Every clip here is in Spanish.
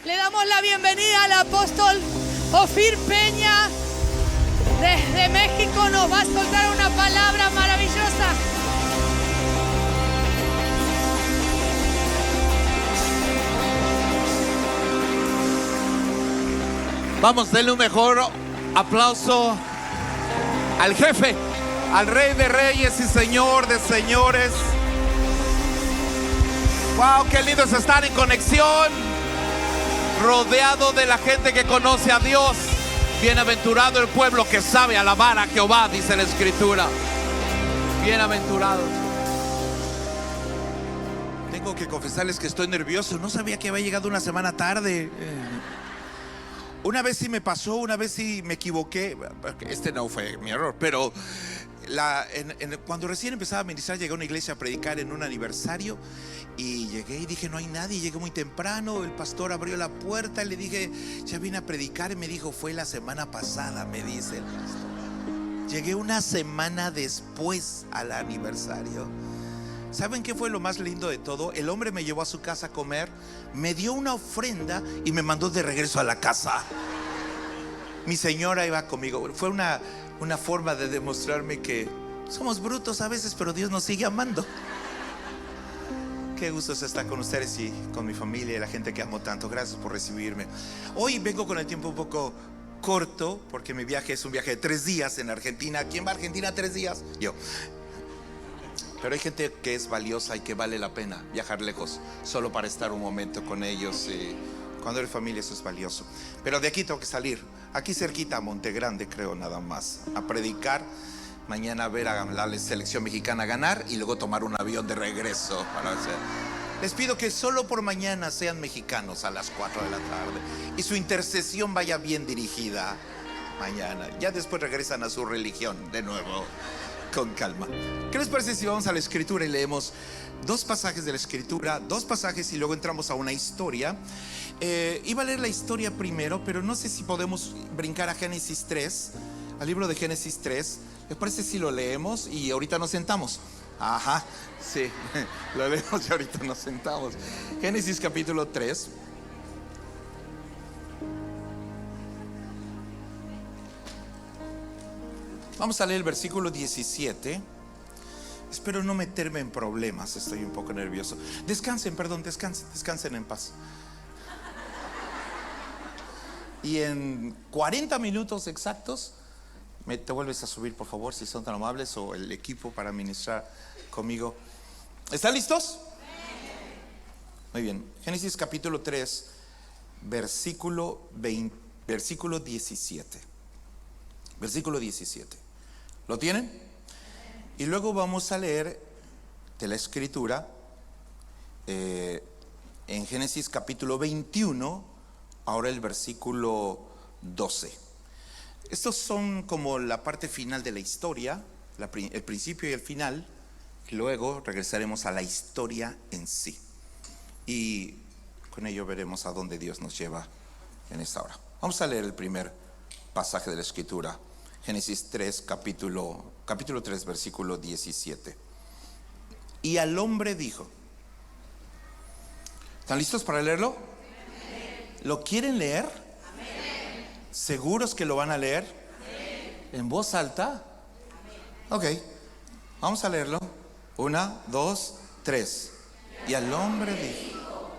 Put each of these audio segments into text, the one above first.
Le damos la bienvenida al apóstol Ofir Peña desde México. Nos va a soltar una palabra maravillosa. Vamos, denle un mejor aplauso al jefe, al Rey de Reyes y Señor de Señores. Wow, qué lindo es estar en conexión, rodeado de la gente que conoce a Dios. Bienaventurado el pueblo que sabe alabar a Jehová, dice la Escritura. Bienaventurado. Tengo que confesarles que estoy nervioso. No sabía que había llegado una semana tarde. Una vez sí me pasó, una vez sí me equivoqué. Este no fue mi error, pero cuando recién empezaba a ministrar, llegué a una iglesia a predicar en un aniversario y llegué y dije, no hay nadie. Llegué muy temprano, el pastor abrió la puerta y le dije, ya vine a predicar, y me dijo, fue la semana pasada, me dice el pastor. Llegué una semana después al aniversario. ¿Saben qué fue lo más lindo de todo? El hombre me llevó a su casa a comer, me dio una ofrenda y me mandó de regreso a la casa. Mi señora iba conmigo. Fue una forma de demostrarme que somos brutos a veces, pero Dios nos sigue amando. Qué gusto es estar con ustedes y con mi familia y la gente que amo tanto. Gracias por recibirme. Hoy vengo con el tiempo un poco corto, porque mi viaje es un viaje de 3 días en Argentina. ¿Quién va a Argentina 3 días? Yo. Pero hay gente que es valiosa y que vale la pena viajar lejos solo para estar un momento con ellos. Cuando eres familia eso es valioso. Pero de aquí tengo que salir, aquí cerquita a Montegrande, creo, nada más, a predicar. Mañana ver a la selección mexicana ganar y luego tomar un avión de regreso para hacer. Les pido que solo por mañana sean mexicanos a las 4 de la tarde y su intercesión vaya bien dirigida mañana. Ya después regresan a su religión de nuevo, con calma. ¿Qué les parece si vamos a la Escritura y leemos 2 pasajes de la Escritura, 2 pasajes y luego entramos a una historia? Iba a leer la historia primero, pero no sé si podemos brincar a Génesis 3, al libro de Génesis 3. ¿Les parece si lo leemos y ahorita nos sentamos? Ajá, sí, lo leemos y ahorita nos sentamos. Génesis capítulo 3. Vamos a leer el versículo 17. Espero no meterme en problemas, estoy un poco nervioso. Descansen en paz. Y en 40 minutos exactos te vuelves a subir, por favor, si son tan amables, o el equipo para ministrar conmigo. ¿Están listos? Muy bien. Génesis capítulo 3, versículo 17. Versículo 17. ¿Lo tienen? Y luego vamos a leer de la Escritura en Génesis capítulo 21, ahora el versículo 12. Estos son como la parte final de la historia, el principio y el final. Y luego regresaremos a la historia en sí. Y con ello veremos a dónde Dios nos lleva en esta hora. Vamos a leer el primer pasaje de la Escritura. Génesis 3, capítulo 3, versículo 17. Y al hombre dijo. ¿Están listos para leerlo? ¿Lo quieren leer? ¿Seguros que lo van a leer? ¿En voz alta? Ok, vamos a leerlo. 1, 2, 3. Y al hombre dijo.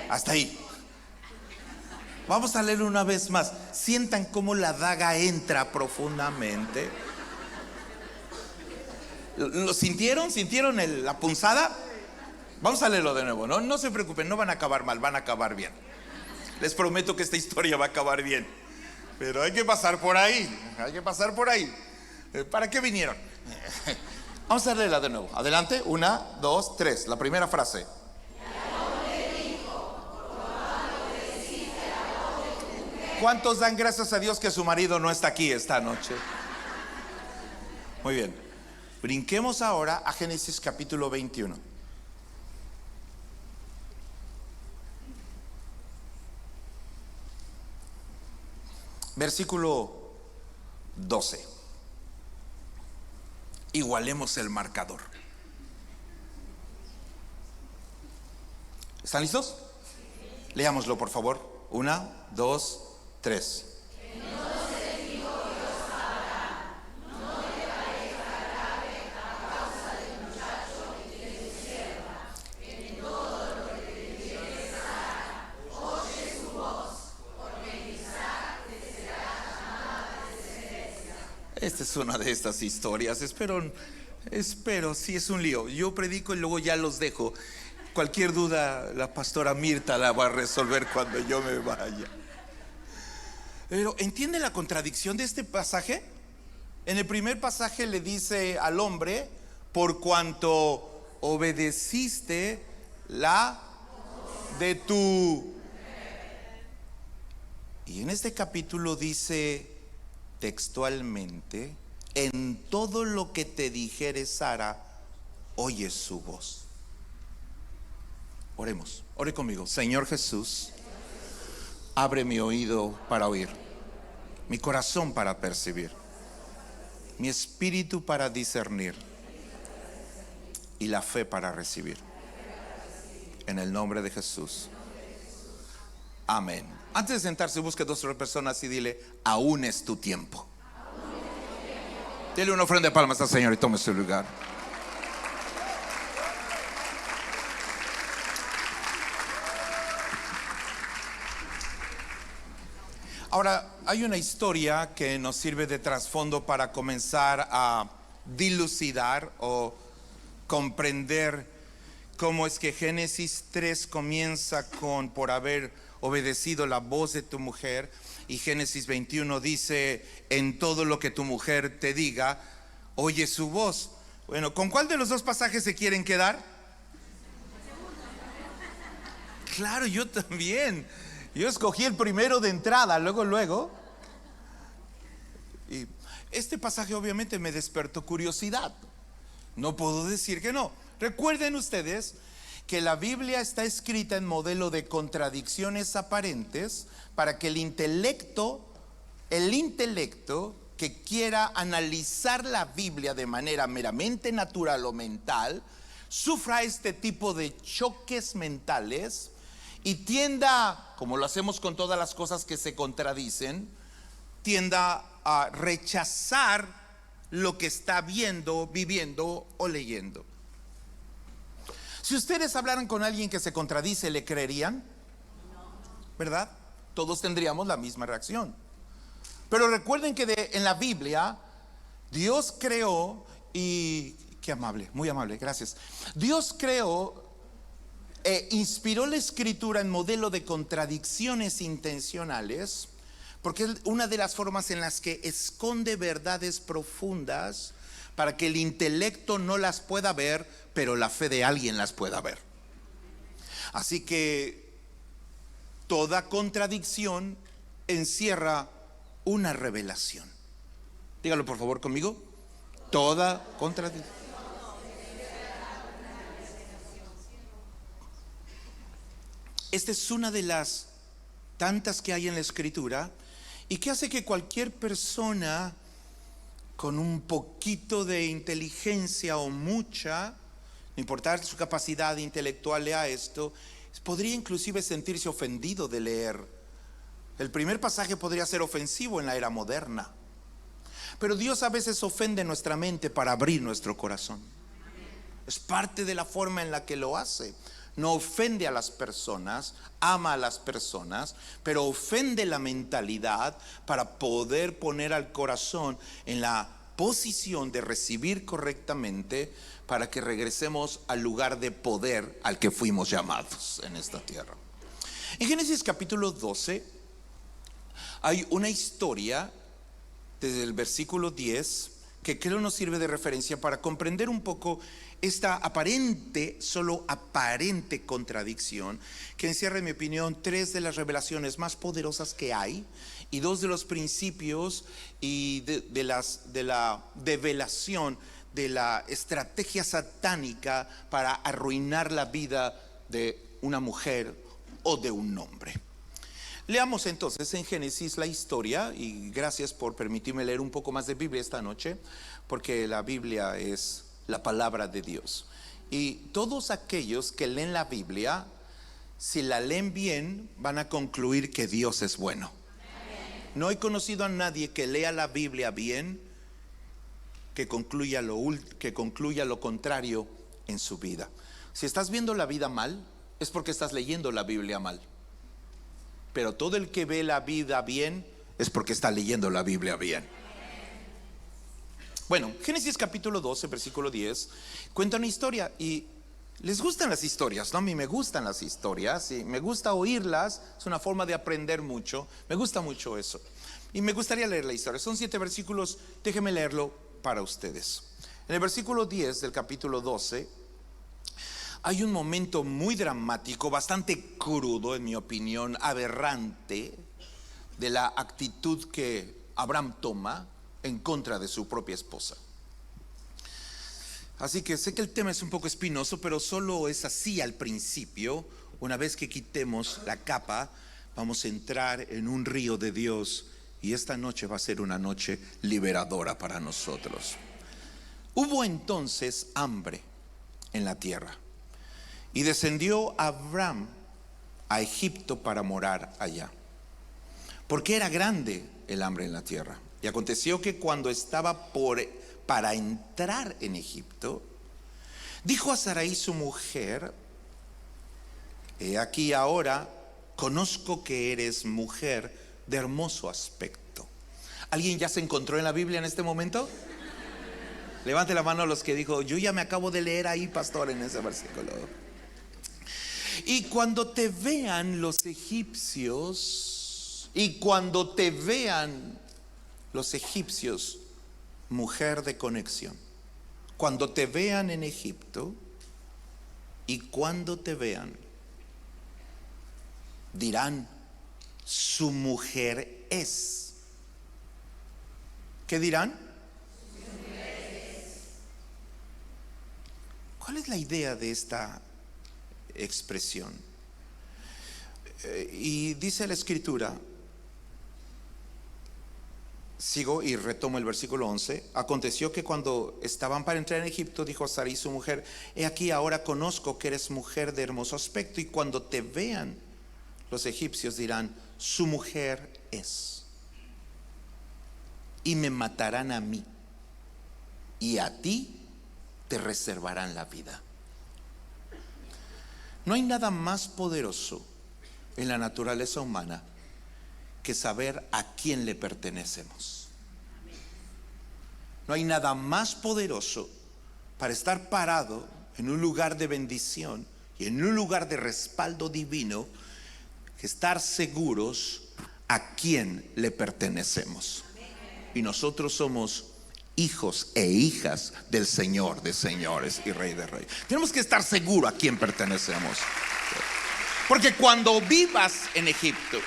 Hasta ahí. Vamos a leer una vez más. Sientan cómo la daga entra profundamente. ¿Lo sintieron? ¿Sintieron la punzada? Vamos a leerlo de nuevo. No se preocupen, no van a acabar mal, van a acabar bien. Les prometo que esta historia va a acabar bien. Pero hay que pasar por ahí. ¿Para qué vinieron? Vamos a leerla de nuevo. Adelante, 1, 2, 3. La primera frase. ¿Cuántos dan gracias a Dios que su marido no está aquí esta noche? Muy bien. Brinquemos ahora a Génesis capítulo 21. Versículo 12. Igualemos el marcador. ¿Están listos? Leámoslo, por favor. 1, 2, 3. Esta es una de estas historias. Espero, sí es un lío. Yo predico y luego ya los dejo. Cualquier duda, la pastora Mirta la va a resolver cuando yo me vaya. Pero, ¿entiende la contradicción de este pasaje? En el primer pasaje le dice al hombre: por cuanto obedeciste la de tu. Y en este capítulo dice textualmente: en todo lo que te dijere Sara, oye su voz. Oremos, ore conmigo. Señor Jesús, abre mi oído para oír, mi corazón para percibir, mi espíritu para discernir y la fe para recibir. En el nombre de Jesús. Amén. Antes de sentarse, busque 2 o 3 personas y dile: aún es tu tiempo. Dele una ofrenda de palmas al Señor y tome su lugar. Ahora, hay una historia que nos sirve de trasfondo para comenzar a dilucidar o comprender cómo es que Génesis 3 comienza con: por haber obedecido la voz de tu mujer, y Génesis 21 dice: en todo lo que tu mujer te diga, oye su voz. Bueno, ¿con cuál de los dos pasajes se quieren quedar? Claro, yo también. Yo escogí el primero de entrada, luego. Y este pasaje obviamente me despertó curiosidad. No puedo decir que no. Recuerden ustedes que la Biblia está escrita en modelo de contradicciones aparentes para que el intelecto que quiera analizar la Biblia de manera meramente natural o mental sufra este tipo de choques mentales y tienda, como lo hacemos con todas las cosas que se contradicen, tienda a rechazar lo que está viendo, viviendo o leyendo. Si ustedes hablaran con alguien que se contradice, ¿le creerían? ¿Verdad? Todos tendríamos la misma reacción. Pero recuerden que en la Biblia Dios creó, y qué amable, muy amable, gracias. Dios creó inspiró la escritura en modelo de contradicciones intencionales, porque es una de las formas en las que esconde verdades profundas para que el intelecto no las pueda ver, pero la fe de alguien las pueda ver. Así que toda contradicción encierra una revelación. Dígalo por favor conmigo. Toda contradicción. Esta es una de las tantas que hay en la escritura y que hace que cualquier persona con un poquito de inteligencia o mucha, no importa su capacidad intelectual, lea esto, podría inclusive sentirse ofendido de leer. El primer pasaje podría ser ofensivo en la era moderna, pero Dios a veces ofende nuestra mente para abrir nuestro corazón. Es parte de la forma en la que lo hace. No ofende a las personas, ama a las personas, pero ofende la mentalidad para poder poner al corazón en la posición de recibir correctamente, para que regresemos al lugar de poder al que fuimos llamados en esta tierra. En Génesis capítulo 12 hay una historia desde el versículo 10 que creo nos sirve de referencia para comprender un poco esta solo aparente contradicción que encierra, en mi opinión, 3 de las revelaciones más poderosas que hay y 2 de los principios y de la develación de la estrategia satánica para arruinar la vida de una mujer o de un hombre. Leamos entonces en Génesis la historia, y gracias por permitirme leer un poco más de Biblia esta noche, porque la Biblia es la palabra de Dios. Y todos aquellos que leen la Biblia si la leen bien, van a concluir que Dios es bueno. No he conocido a nadie que lea la Biblia bien que concluya lo contrario en su vida. Si estás viendo la vida mal, es porque estás leyendo la Biblia mal. Pero todo el que ve la vida bien es porque está leyendo la Biblia bien. Bueno, Génesis capítulo 12, versículo 10 cuenta una historia. Y les gustan las historias, ¿no? A mí me gustan las historias y me gusta oírlas. Es una forma de aprender mucho. Me gusta mucho eso. Y me gustaría leer la historia. Son 7 versículos, déjenme leerlo para ustedes. En el versículo 10 del capítulo 12 hay un momento muy dramático, bastante crudo, en mi opinión, aberrante, de la actitud que Abraham toma en contra de su propia esposa. Así que sé que el tema es un poco espinoso, pero solo es así al principio. Una vez que quitemos la capa, vamos a entrar en un río de Dios, y esta noche va a ser una noche liberadora para nosotros. Hubo entonces hambre en la tierra, y descendió Abraham a Egipto para morar allá, porque era grande el hambre en la tierra. Y aconteció que cuando estaba para entrar en Egipto, dijo a Sarai su mujer: he aquí ahora conozco que eres mujer de hermoso aspecto. ¿Alguien ya se encontró en la Biblia en este momento? Levante la mano a los que dijo: yo ya me acabo de leer ahí, pastor, en ese versículo. Y cuando te vean los egipcios, mujer de conexión, cuando te vean en Egipto y cuando te vean, dirán: su mujer es. ¿Qué dirán? ¿Cuál es la idea de esta expresión? Y dice la escritura, sigo y retomo el versículo 11. Aconteció que cuando estaban para entrar en Egipto, dijo a Sarai su mujer: he aquí ahora conozco que eres mujer de hermoso aspecto, y cuando te vean los egipcios dirán: su mujer es. Y me matarán a mí, y a ti te reservarán la vida. No hay nada más poderoso en la naturaleza humana que saber a quién le pertenecemos. No hay nada más poderoso para estar parado en un lugar de bendición y en un lugar de respaldo divino que estar seguros a quién le pertenecemos. Y nosotros somos hijos e hijas del Señor de señores y Rey de reyes. Tenemos que estar seguros a quién pertenecemos. Porque cuando vivas en Egipto,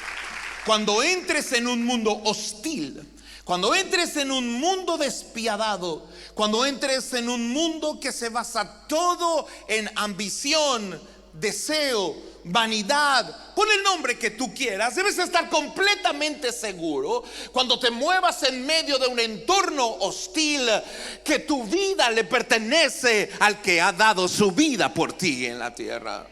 cuando entres en un mundo hostil, cuando entres en un mundo despiadado, cuando entres en un mundo que se basa todo en ambición, deseo, vanidad, pon el nombre que tú quieras, debes estar completamente seguro, cuando te muevas en medio de un entorno hostil, que tu vida le pertenece al que ha dado su vida por ti en la tierra.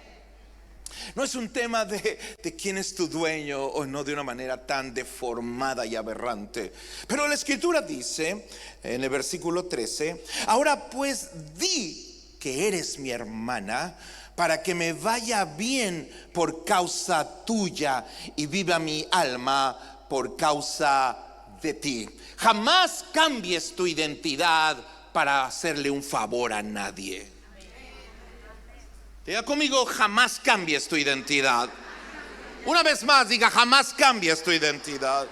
No es un tema de quién es tu dueño o no, de una manera tan deformada y aberrante. Pero la escritura dice en el versículo 13: ahora pues di que eres mi hermana, para que me vaya bien por causa tuya y viva mi alma por causa de ti. Jamás cambies tu identidad para hacerle un favor a nadie. Diga conmigo: jamás cambies tu identidad. Una vez más, diga: jamás cambies tu identidad.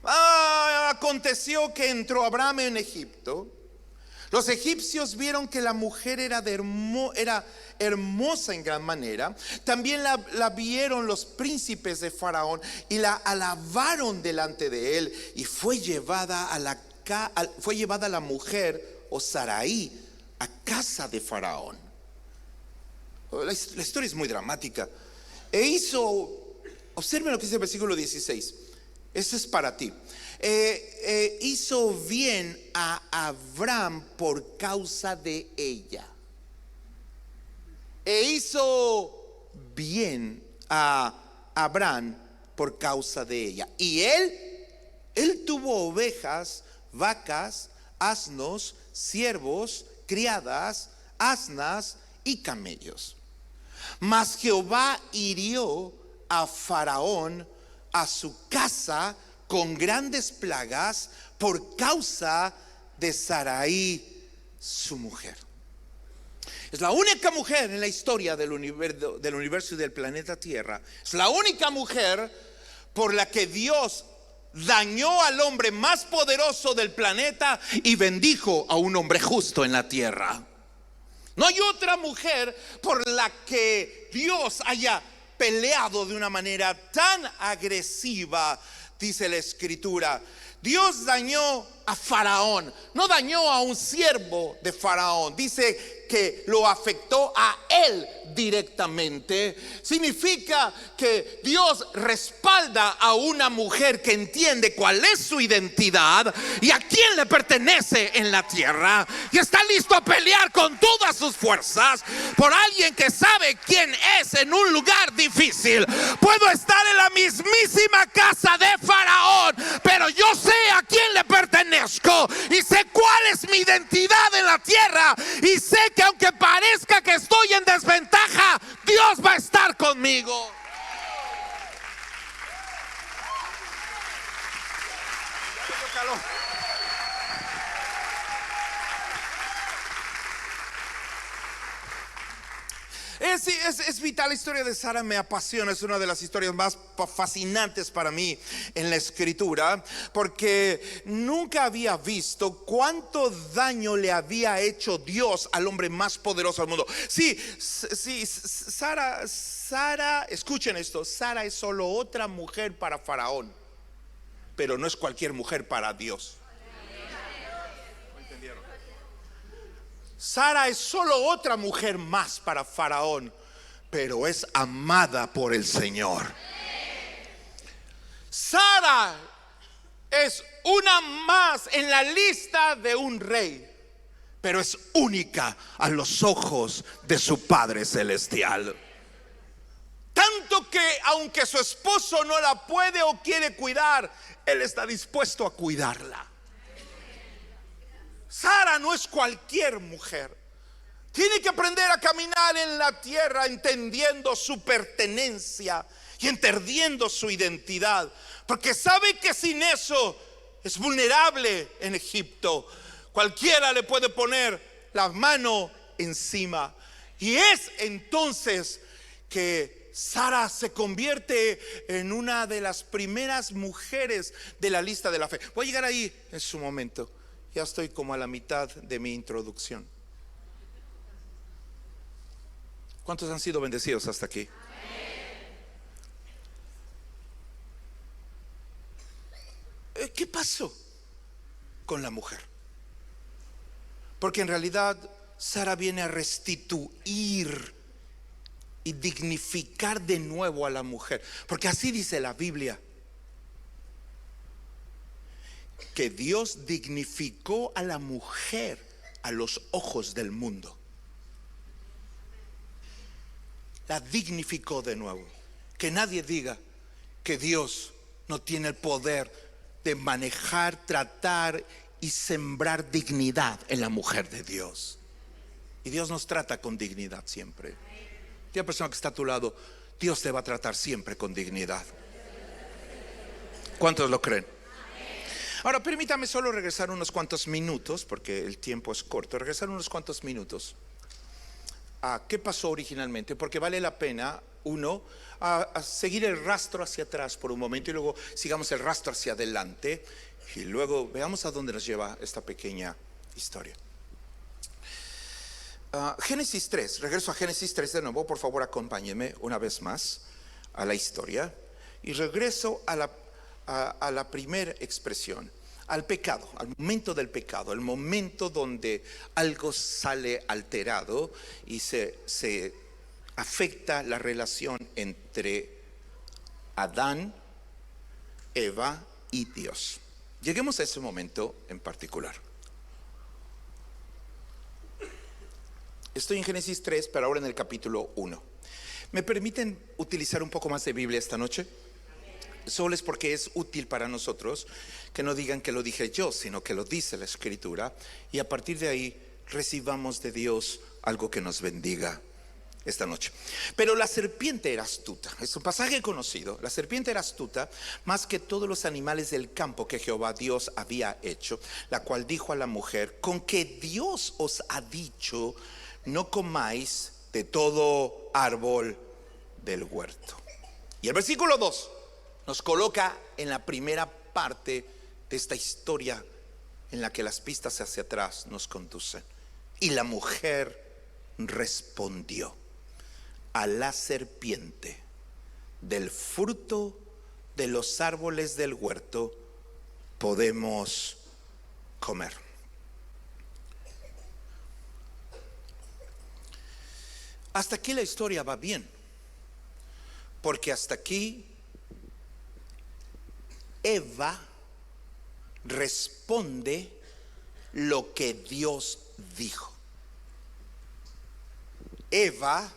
Aconteció que entró Abraham en Egipto. Los egipcios vieron que la mujer era hermosa en gran manera. También la vieron los príncipes de Faraón y la alabaron delante de él. Y fue llevada la mujer, o Sarai, a casa de Faraón. La historia es muy dramática. Observen lo que dice el versículo 16. Eso es para ti. Hizo bien a Abraham por causa de ella. e hizo bien a Abraham por causa de ella. Y él tuvo ovejas, vacas, asnos, siervos, criadas, asnas y camellos. Mas Jehová hirió a Faraón, a su casa, con grandes plagas por causa de Sarai, su mujer. Es la única mujer en la historia del universo y del planeta Tierra. Es la única mujer por la que Dios dañó al hombre más poderoso del planeta y bendijo a un hombre justo en la tierra. No hay otra mujer por la que Dios haya peleado de una manera tan agresiva, dice la Escritura. Dios dañó a Faraón, no dañó a un siervo de Faraón. Dice que lo afectó a él directamente. Significa que Dios respalda a una mujer que entiende cuál es su identidad y a quién le pertenece en la tierra, y está listo a pelear con todas sus fuerzas por alguien que sabe quién es en un lugar difícil. Puedo estar en la mismísima casa de Faraón, pero yo sé a quién le pertenezco y sé cuál es mi identidad en la tierra, y sé que aunque parezca que estoy en desventaja, Dios va a estar conmigo. Es vital. La historia de Sara me apasiona. Es una de las historias más fascinantes para mí en la Escritura, porque nunca había visto cuánto daño le había hecho Dios al hombre más poderoso del mundo. Sí, Sara, escuchen esto: Sara es solo otra mujer para Faraón, pero no es cualquier mujer para Dios. Sara es solo otra mujer más para Faraón, pero es amada por el Señor. Sara es una más en la lista de un rey, pero es única a los ojos de su Padre Celestial. Tanto que aunque su esposo no la puede o quiere cuidar, él está dispuesto a cuidarla. Sara no es cualquier mujer. Tiene que aprender a caminar en la tierra entendiendo su pertenencia y entendiendo su identidad, porque sabe que sin eso es vulnerable en Egipto. Cualquiera le puede poner la mano encima. Y es entonces que Sara se convierte en una de las primeras mujeres de la lista de la fe. Voy a llegar ahí en su momento. Ya estoy como a la mitad de mi introducción. ¿Cuántos han sido bendecidos hasta aquí? ¿Qué pasó con la mujer? Porque en realidad Sara viene a restituir y dignificar de nuevo a la mujer. Porque así dice la Biblia, que Dios dignificó a la mujer a los ojos del mundo. La dignificó de nuevo. Que nadie diga que Dios no tiene el poder de manejar, tratar y sembrar dignidad en la mujer de Dios. Y Dios nos trata con dignidad siempre. Dile a la persona que está a tu lado: Dios te va a tratar siempre con dignidad. ¿Cuántos lo creen? Ahora permítame solo regresar unos cuantos minutos, porque el tiempo es corto. Regresar unos cuantos minutos a qué pasó originalmente, porque vale la pena a seguir el rastro hacia atrás por un momento, y luego sigamos el rastro hacia adelante, y luego veamos a dónde nos lleva esta pequeña historia. Génesis 3, regreso a Génesis 3 de nuevo. Por favor, acompáñenme una vez más a la historia, y regreso a la primera expresión, al pecado, al momento del pecado, el momento donde algo sale alterado y se afecta la relación entre Adán, Eva y Dios. Lleguemos a ese momento en particular. Estoy en Génesis 3, pero ahora en el capítulo 1. ¿Me permiten utilizar un poco más de Biblia esta noche? Solo es porque es útil para nosotros que no digan que lo dije yo, sino que lo dice la Escritura, y a partir de ahí recibamos de Dios algo que nos bendiga esta noche. Pero la serpiente era astuta. Es un pasaje conocido. La serpiente era astuta más que todos los animales del campo que Jehová Dios había hecho, la cual dijo a la mujer: con que Dios os ha dicho, no comáis de todo árbol del huerto. Y el versículo 2 nos coloca en la primera parte de esta historia en la que las pistas hacia atrás nos conducen. Y la mujer respondió a la serpiente: del fruto de los árboles del huerto podemos comer. Hasta aquí la historia va bien, porque hasta aquí Eva responde lo que Dios dijo. Eva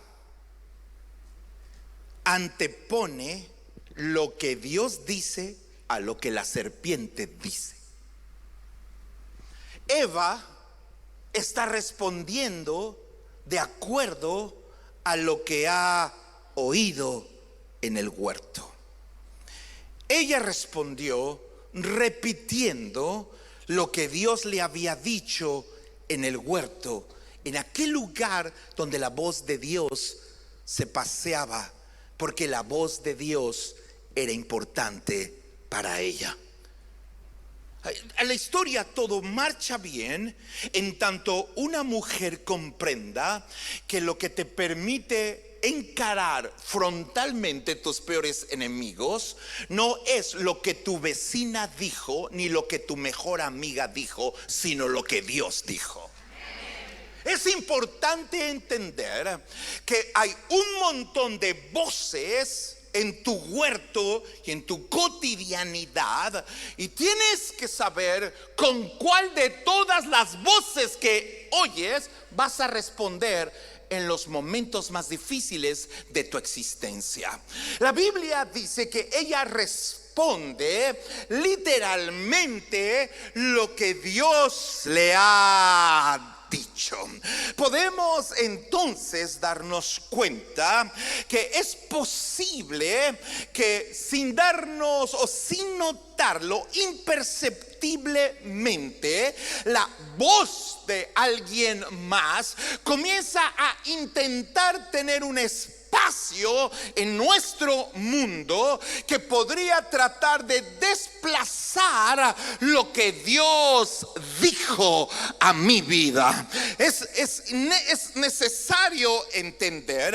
antepone lo que Dios dice a lo que la serpiente dice. Eva está respondiendo de acuerdo a lo que ha oído en el huerto. Ella respondió repitiendo lo que Dios le había dicho en el huerto, en aquel lugar donde la voz de Dios se paseaba, porque la voz de Dios era importante para ella. En la historia todo marcha bien en tanto una mujer comprenda que lo que te permite encarar frontalmente tus peores enemigos no es lo que tu vecina dijo ni lo que tu mejor amiga dijo, sino lo que Dios dijo. Es importante entender que hay un montón de voces en tu huerto y en tu cotidianidad, y tienes que saber con cuál de todas las voces que oyes vas a responder en los momentos más difíciles de tu existencia. La Biblia dice que ella responde literalmente lo que Dios le ha dicho. Podemos entonces darnos cuenta que es posible que sin darnos o sin notarlo imperceptiblemente, la voz de alguien más comienza a intentar tener un espacio en nuestro mundo que podría tratar de desplazar lo que Dios dijo a mi vida. Es necesario entender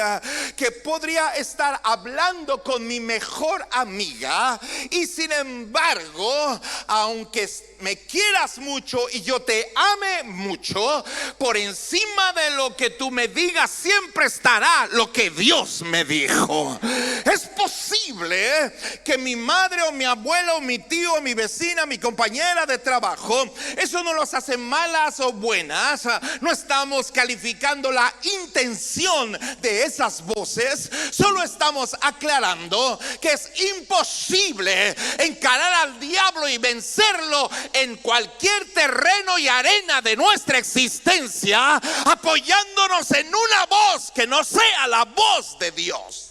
que podría estar hablando con mi mejor amiga y sin embargo, aunque me quieras mucho y yo te ame mucho, por encima de lo que tú me digas siempre estará lo que Dios me dijo. Es posible que mi madre o mi abuelo o mi tío o mi vecina, mi compañera de trabajo, eso no los hace malas o buenas. No estamos calificando la intención de esas voces, solo estamos aclarando que es imposible encarar al diablo y vencerlo en cualquier terreno y arena de nuestra existencia, apoyándonos en una voz que no sea la voz de Dios.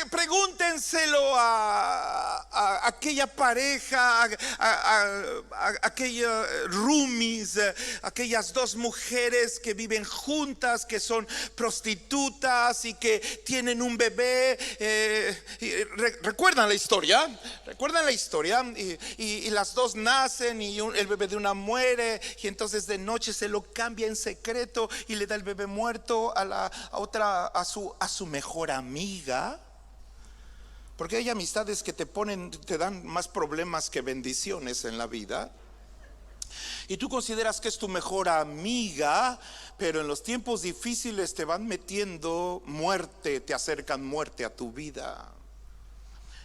Pregúntenselo a aquella pareja, a aquellas roomies, aquellas dos mujeres que viven juntas, que son prostitutas y que tienen un bebé. ¿Recuerdan la historia? Y las dos nacen y el bebé de una muere, y entonces de noche se lo cambia en secreto y le da el bebé muerto a su mejor amiga. Porque hay amistades que te dan más problemas que bendiciones en la vida. Y tú consideras que es tu mejor amiga, pero en los tiempos difíciles te van metiendo muerte, te acercan muerte a tu vida.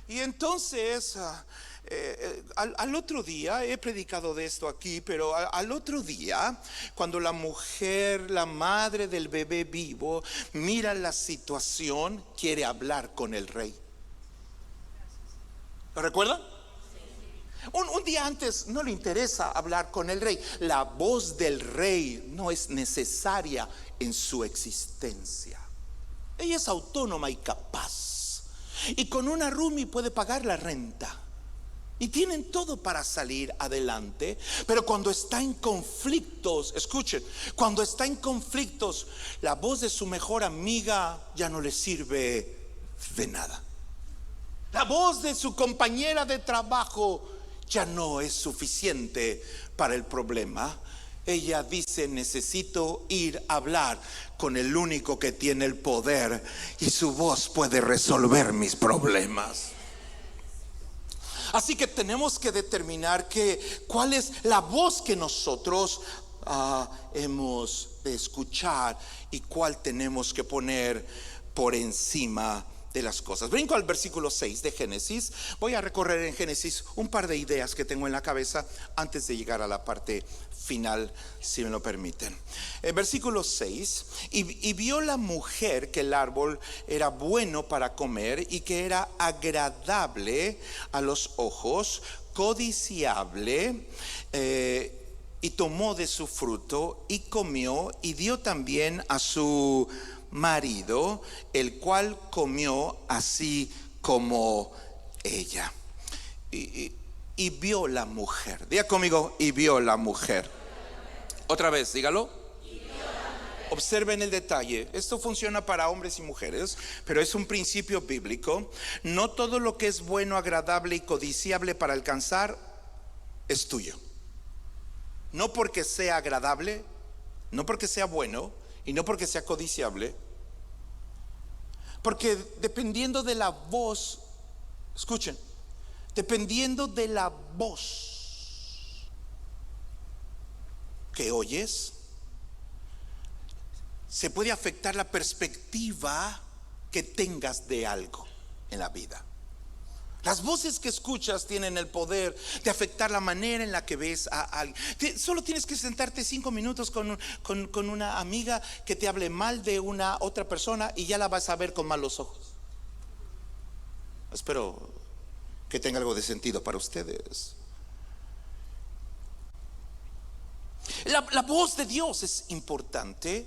Y entonces Al otro día, he predicado de esto aquí, pero al otro día, cuando la mujer, la madre del bebé vivo, mira la situación, quiere hablar con el rey. ¿Lo recuerdan? Un día antes no le interesa hablar con el rey. La voz del rey no es necesaria en su existencia. Ella es autónoma y capaz, y con una roomie puede pagar la renta, y tienen todo para salir adelante. Pero cuando está en conflictos, escuchen, cuando está en conflictos, la voz de su mejor amiga ya no le sirve de nada. La voz de su compañera de trabajo ya no es suficiente para el problema. Ella dice: necesito ir a hablar con el único que tiene el poder, y su voz puede resolver mis problemas. Así que tenemos que determinar cuál es la voz que nosotros hemos de escuchar, y cuál tenemos que poner por encima de las cosas. Brinco al versículo 6 de Génesis. Voy a recorrer en Génesis un par de ideas que tengo en la cabeza antes de llegar a la parte final, si me lo permiten. En versículo 6: y vio la mujer que el árbol era bueno para comer, y que era agradable a los ojos, codiciable, y tomó de su fruto y comió, y dio también a su marido, el cual comió así como ella. Y vio la mujer. Diga conmigo: y vio la mujer. Otra vez, dígalo. Observen el detalle. Esto funciona para hombres y mujeres, pero es un principio bíblico. No todo lo que es bueno, agradable y codiciable para alcanzar es tuyo. No porque sea agradable, no porque sea bueno, y no porque sea codiciable. Porque dependiendo de la voz, escuchen, dependiendo de la voz que oyes, se puede afectar la perspectiva que tengas de algo en la vida. Las voces que escuchas tienen el poder de afectar la manera en la que ves a alguien. Solo tienes que sentarte 5 minutos con una amiga que te hable mal de una otra persona, y ya la vas a ver con malos ojos. Espero que tenga algo de sentido para ustedes. La voz de Dios es importante,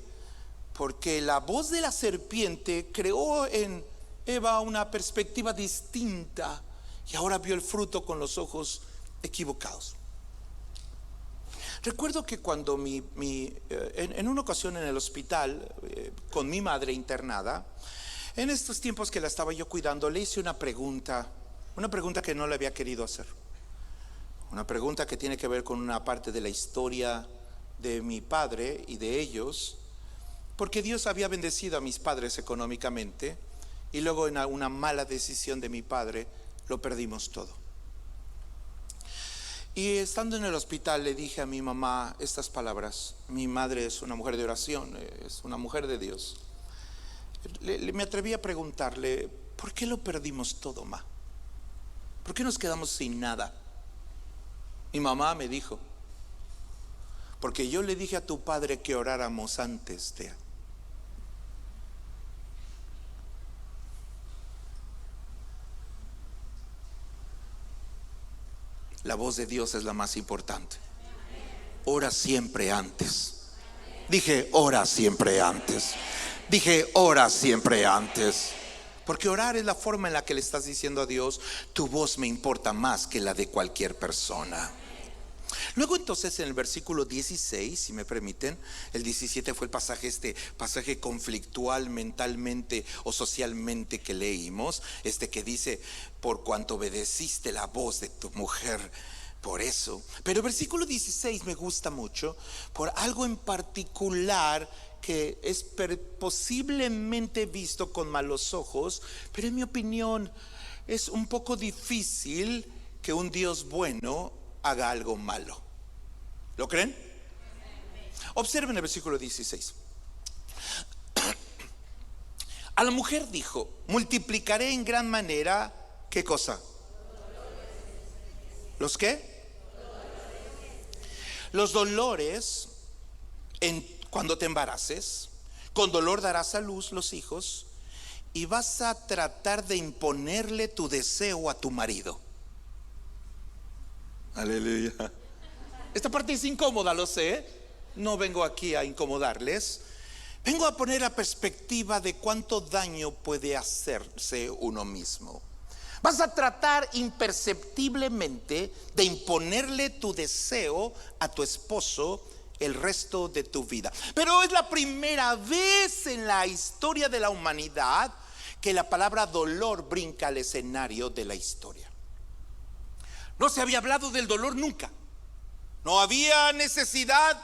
porque la voz de la serpiente creó en Eva una perspectiva distinta, y ahora vio el fruto con los ojos equivocados. Recuerdo que cuando en una ocasión en el hospital, con mi madre internada, en estos tiempos que la estaba yo cuidando, le hice una pregunta que no le había querido hacer. Una pregunta que tiene que ver con una parte de la historia de mi padre y de ellos, porque Dios había bendecido a mis padres económicamente, y luego en una mala decisión de mi padre lo perdimos todo. Y estando en el hospital le dije a mi mamá estas palabras. Mi madre es una mujer de oración, es una mujer de Dios. Me atreví a preguntarle: ¿por qué lo perdimos todo, ma? ¿Por qué nos quedamos sin nada? Mi mamá me dijo: porque yo le dije a tu padre que oráramos antes de... La voz de Dios es la más importante. Ora siempre antes. Dije: ora siempre antes. Dije: ora siempre antes. Porque orar es la forma en la que le estás diciendo a Dios: tu voz me importa más que la de cualquier persona. Luego entonces en el versículo 16, si me permiten, el 17 fue el pasaje, este pasaje conflictual mentalmente o socialmente que leímos, que dice: por cuanto obedeciste la voz de tu mujer, por eso. Pero el versículo 16 me gusta mucho por algo en particular que es posiblemente visto con malos ojos, pero en mi opinión es un poco difícil que un Dios bueno haga algo malo. ¿Lo creen? Observen el versículo 16. A la mujer dijo: multiplicaré en gran manera, ¿qué cosa? ¿Los qué? Los dolores cuando te embaraces. Con dolor darás a luz los hijos y vas a tratar de imponerle tu deseo a tu marido. Aleluya. Esta parte es incómoda, lo sé. No vengo aquí a incomodarles. Vengo a poner la perspectiva de cuánto daño puede hacerse uno mismo. Vas a tratar imperceptiblemente de imponerle tu deseo a tu esposo el resto de tu vida. Pero es la primera vez en la historia de la humanidad que la palabra dolor brinca al escenario de la historia. No se había hablado del dolor nunca. No había necesidad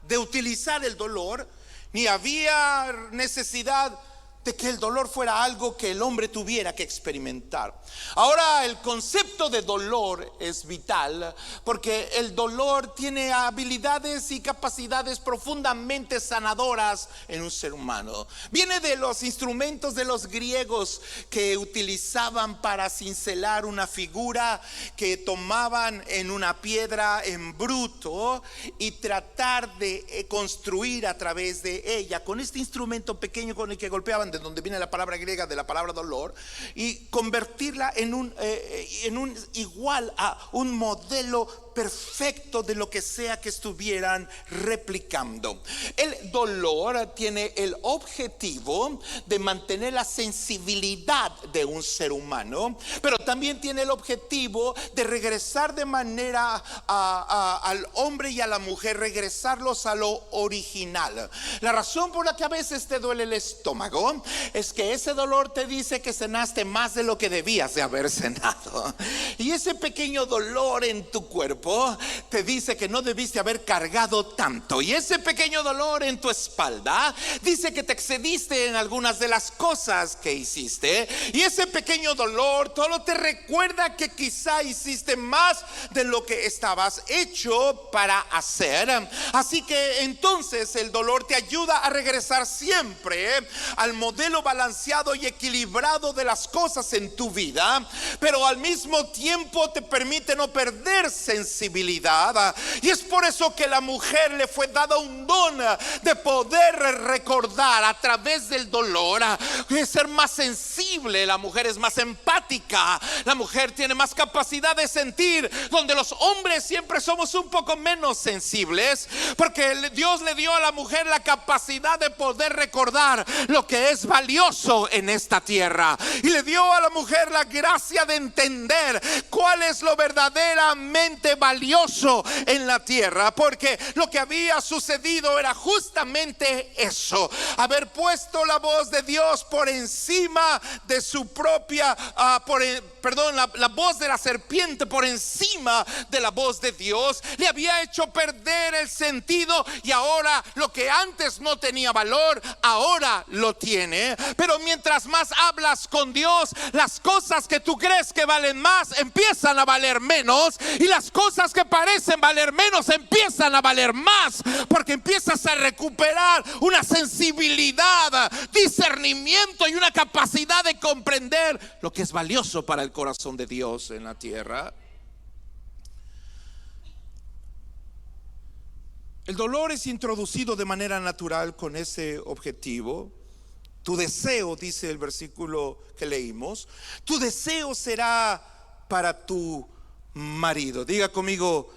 de utilizar el dolor, ni había necesidad de que el dolor fuera algo que el hombre tuviera que experimentar. Ahora el concepto de dolor es vital, porque el dolor tiene habilidades y capacidades profundamente sanadoras en un ser humano. Viene de los instrumentos de los griegos que utilizaban para cincelar una figura, que tomaban en una piedra en bruto y tratar de construir a través de ella, con este instrumento pequeño con el que golpeaban, de donde viene la palabra griega de la palabra dolor, y convertirla en un igual a un modelo perfecto de lo que sea que estuvieran replicando. El dolor tiene el objetivo de mantener la sensibilidad de un ser humano, pero también tiene el objetivo de regresar de manera al hombre y a la mujer, regresarlos a lo original. La razón por la que a veces te duele el estómago es que ese dolor te dice que cenaste más de lo que debías de haber cenado, y ese pequeño dolor en tu cuerpo te dice que no debiste haber cargado tanto, y ese pequeño dolor en tu espalda dice que te excediste en algunas de las cosas que hiciste, y ese pequeño dolor solo te recuerda que quizá hiciste más de lo que estabas hecho para hacer. Así que entonces el dolor te ayuda a regresar siempre al modelo balanceado y equilibrado de las cosas en tu vida, pero al mismo tiempo te permite no perder sensibilidad. Y es por eso que a la mujer le fue dado un don de poder recordar a través del dolor, de ser más sensible. La mujer es más empática, la mujer tiene más capacidad de sentir, donde los hombres siempre somos un poco menos sensibles, porque Dios le dio a la mujer la capacidad de poder recordar lo que es valioso en esta tierra, y le dio a la mujer la gracia de entender cuál es lo verdaderamente valioso en la tierra, porque lo que había sucedido era justamente eso: haber puesto la voz de Dios por encima de su propia la voz de la serpiente por encima de la voz de Dios. Le había hecho perder el sentido, y ahora lo que antes no tenía valor, ahora lo tiene. Pero mientras más hablas con Dios, las cosas que tú crees que valen más empiezan a valer menos, y las cosas que parecen valer menos empiezan a valer más, porque empiezas a recuperar una sensibilidad, discernimiento y una capacidad de comprender lo que es valioso para el corazón de Dios en la tierra. El dolor es introducido de manera natural con ese objetivo. Tu deseo, dice el versículo que leímos, tu deseo será para tu marido. Diga conmigo: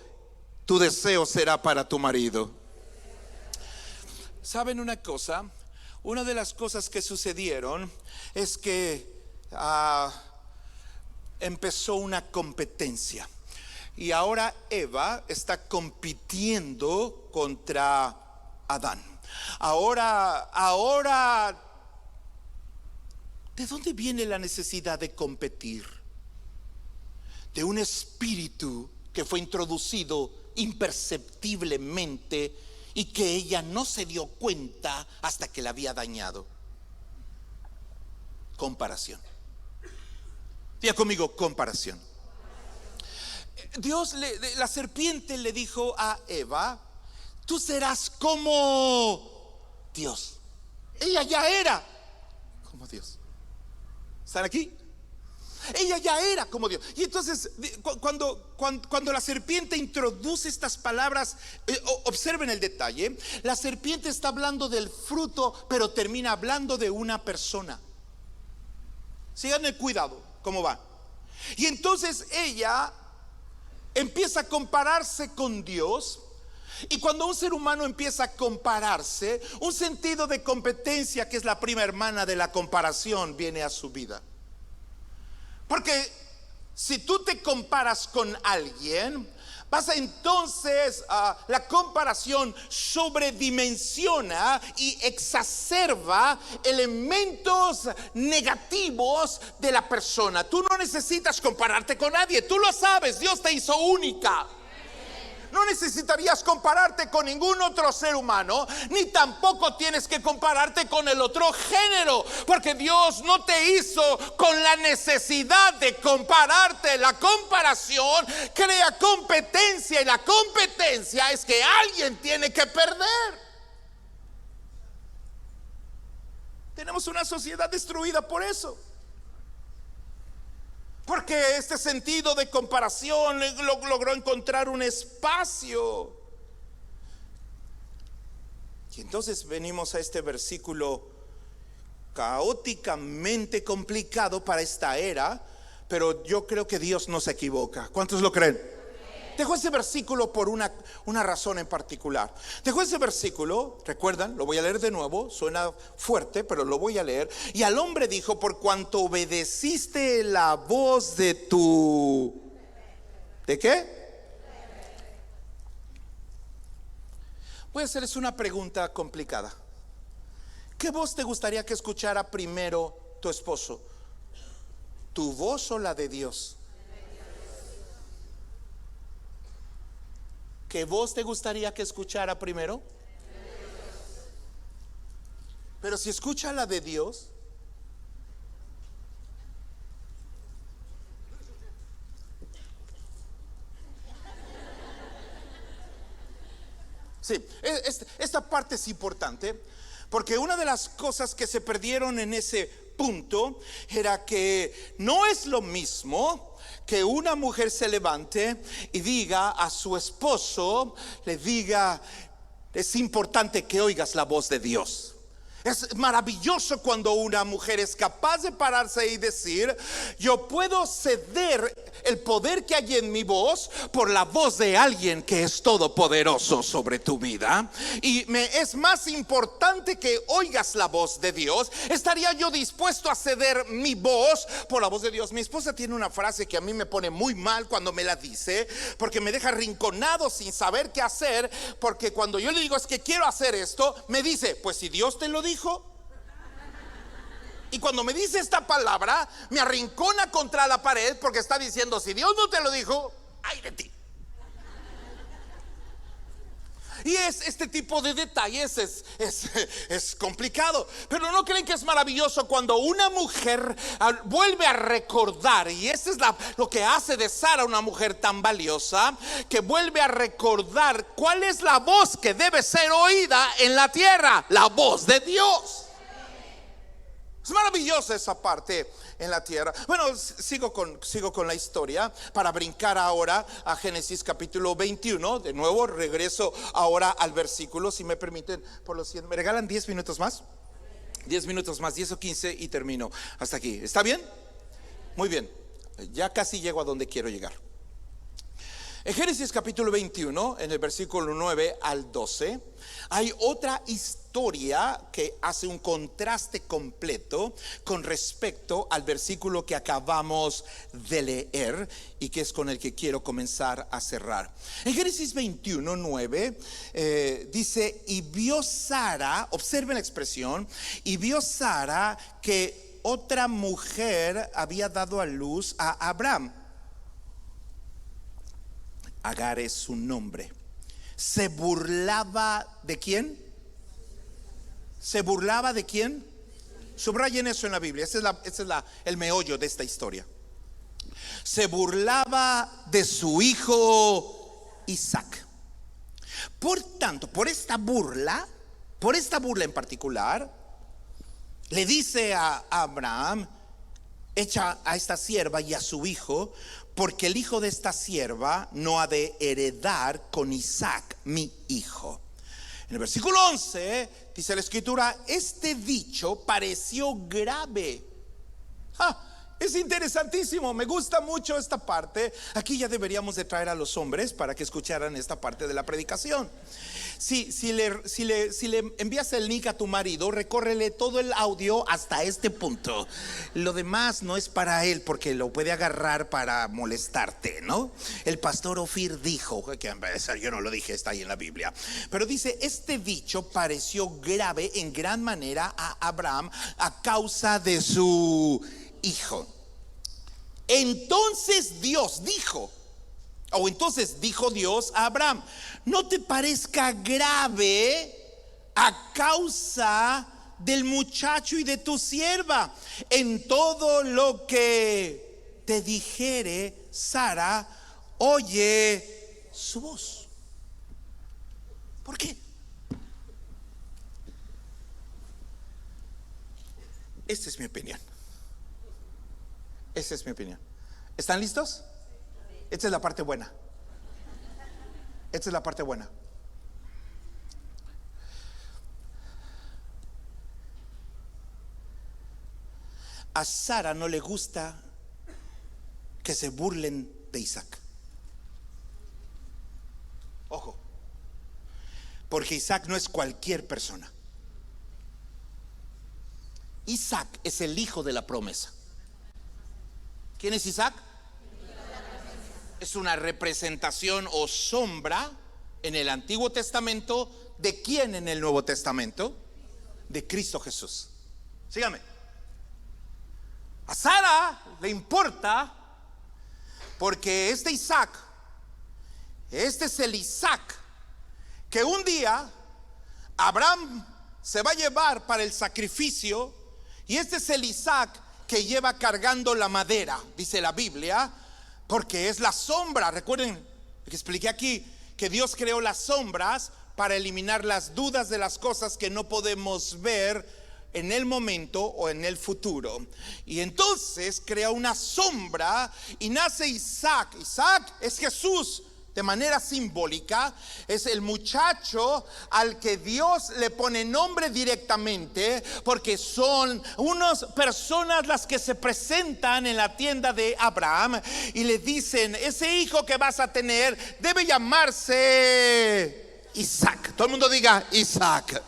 tu deseo será para tu marido. ¿Saben una cosa? Una de las cosas que sucedieron es que empezó una competencia, y ahora Eva está compitiendo contra Adán. Ahora, ¿de dónde viene la necesidad de competir? De un espíritu que fue introducido imperceptiblemente y que ella no se dio cuenta hasta que la había dañado. Comparación. Diga conmigo: comparación. La serpiente le dijo a Eva: tú serás como Dios. Ella ya era como Dios. ¿Están aquí? Ella ya era como Dios. Y entonces cuando la serpiente introduce estas palabras, observen el detalle. La serpiente está hablando del fruto, pero termina hablando de una persona. Sigan el cuidado, ¿cómo va? Y entonces ella empieza a compararse con Dios. Y cuando un ser humano empieza a compararse, un sentido de competencia, que es la prima hermana de la comparación, viene a su vida. Porque si tú te comparas con alguien, la comparación sobredimensiona y exacerba elementos negativos de la persona. Tú no necesitas compararte con nadie, tú lo sabes, Dios te hizo única. No necesitarías compararte con ningún otro ser humano, ni tampoco tienes que compararte con el otro género, porque Dios no te hizo con la necesidad de compararte. La comparación crea competencia, y la competencia es que alguien tiene que perder. Tenemos una sociedad destruida por eso. Porque este sentido de comparación logró encontrar un espacio. Y entonces venimos a este versículo caóticamente complicado para esta era, pero yo creo que Dios no se equivoca. ¿Cuántos lo creen? Dejó ese versículo por una razón en particular. Dejó ese versículo, recuerdan, lo voy a leer de nuevo, suena fuerte, pero lo voy a leer. Y al hombre dijo: por cuanto obedeciste la voz de tu... ¿De qué? Voy a hacerles una pregunta complicada. ¿Qué voz te gustaría que escuchara primero tu esposo? ¿Tu voz o la de Dios? ¿Qué voz te gustaría que escuchara primero? Pero si escucha la de Dios, sí, esta parte es importante, porque una de las cosas que se perdieron en ese punto era que no es lo mismo que una mujer se levante y diga a su esposo, le diga: es importante que oigas la voz de Dios. Es maravilloso cuando una mujer es capaz de pararse y decir: yo puedo ceder el poder que hay en mi voz por la voz de alguien que es todopoderoso sobre tu vida. Y me es más importante que oigas la voz de Dios. ¿Estaría yo dispuesto a ceder mi voz por la voz de Dios? Mi esposa tiene una frase que a mí me pone muy mal cuando me la dice, porque me deja arrinconado sin saber qué hacer. Porque cuando yo le digo: es que quiero hacer esto, me dice: pues si Dios te lo dijo. Y cuando me dice esta palabra, me arrincona contra la pared, porque está diciendo: si Dios no te lo dijo, ay de ti. Y este tipo de detalles es complicado. Pero ¿no creen que es maravilloso cuando una mujer vuelve a recordar? Y eso es lo que hace de Sara una mujer tan valiosa, que vuelve a recordar cuál es la voz que debe ser oída en la tierra: la voz de Dios. Es maravillosa esa parte en la tierra. Bueno, sigo con la historia para brincar ahora a Génesis capítulo 21. De nuevo regreso ahora al versículo, si me permiten, por los 100. ¿Me regalan 10 minutos más? 10 minutos más, 10 o 15 y termino hasta aquí. ¿Está bien? Muy bien, ya casi llego a donde quiero llegar. En Génesis capítulo 21, en el versículo 9 al 12, hay otra historia que hace un contraste completo con respecto al versículo que acabamos de leer y que es con el que quiero comenzar a cerrar. En Génesis 21, 9 dice: y vio Sara, observen la expresión, y vio Sara que otra mujer había dado a luz a Abraham. Agar es su nombre. ¿Se burlaba de quién? ¿Se burlaba de quién? Subrayen eso en la Biblia. Ese es el meollo de esta historia. Se burlaba de su hijo Isaac. Por tanto, por esta burla en particular, le dice a Abraham: echa a esta sierva y a su hijo, porque el hijo de esta sierva no ha de heredar con Isaac, mi hijo. En el versículo 11 dice la escritura: este dicho pareció grave. Es interesantísimo, me gusta mucho esta parte. Aquí ya deberíamos de traer a los hombres para que escucharan esta parte de la predicación. Si le envías el link a tu marido, recórrele todo el audio hasta este punto. Lo demás no es para él, porque lo puede agarrar para molestarte, ¿no? El pastor Ofir dijo, que yo no lo dije, está ahí en la Biblia, pero dice: este dicho pareció grave en gran manera a Abraham a causa de su hijo. Entonces Dios dijo, o entonces dijo Dios a Abraham: no te parezca grave a causa del muchacho y de tu sierva. En todo lo que te dijere Sara, oye su voz. ¿Por qué? Esta es mi opinión. Esa es mi opinión. ¿Están listos? Esta es la parte buena. Esta es la parte buena. A Sara no le gusta que se burlen de Isaac. Ojo, porque Isaac no es cualquier persona. Isaac es el hijo de la promesa. ¿Quién es Isaac? Es una representación o sombra en el Antiguo Testamento. ¿De quién en el Nuevo Testamento? De Cristo Jesús. Sígame. A Sara le importa porque este Isaac, este es el Isaac que un día Abraham se va a llevar para el sacrificio, y este es el Isaac que lleva cargando la madera, dice la Biblia, porque es la sombra. Recuerden que expliqué aquí que Dios creó las sombras para eliminar las dudas de las cosas que no podemos ver en el momento o en el futuro. Y entonces crea una sombra y nace Isaac. Isaac es Jesús. De manera simbólica, es el muchacho al que Dios le pone nombre directamente, porque son unas personas las que se presentan en la tienda de Abraham y le dicen: ese hijo que vas a tener debe llamarse Isaac. Todo el mundo diga Isaac.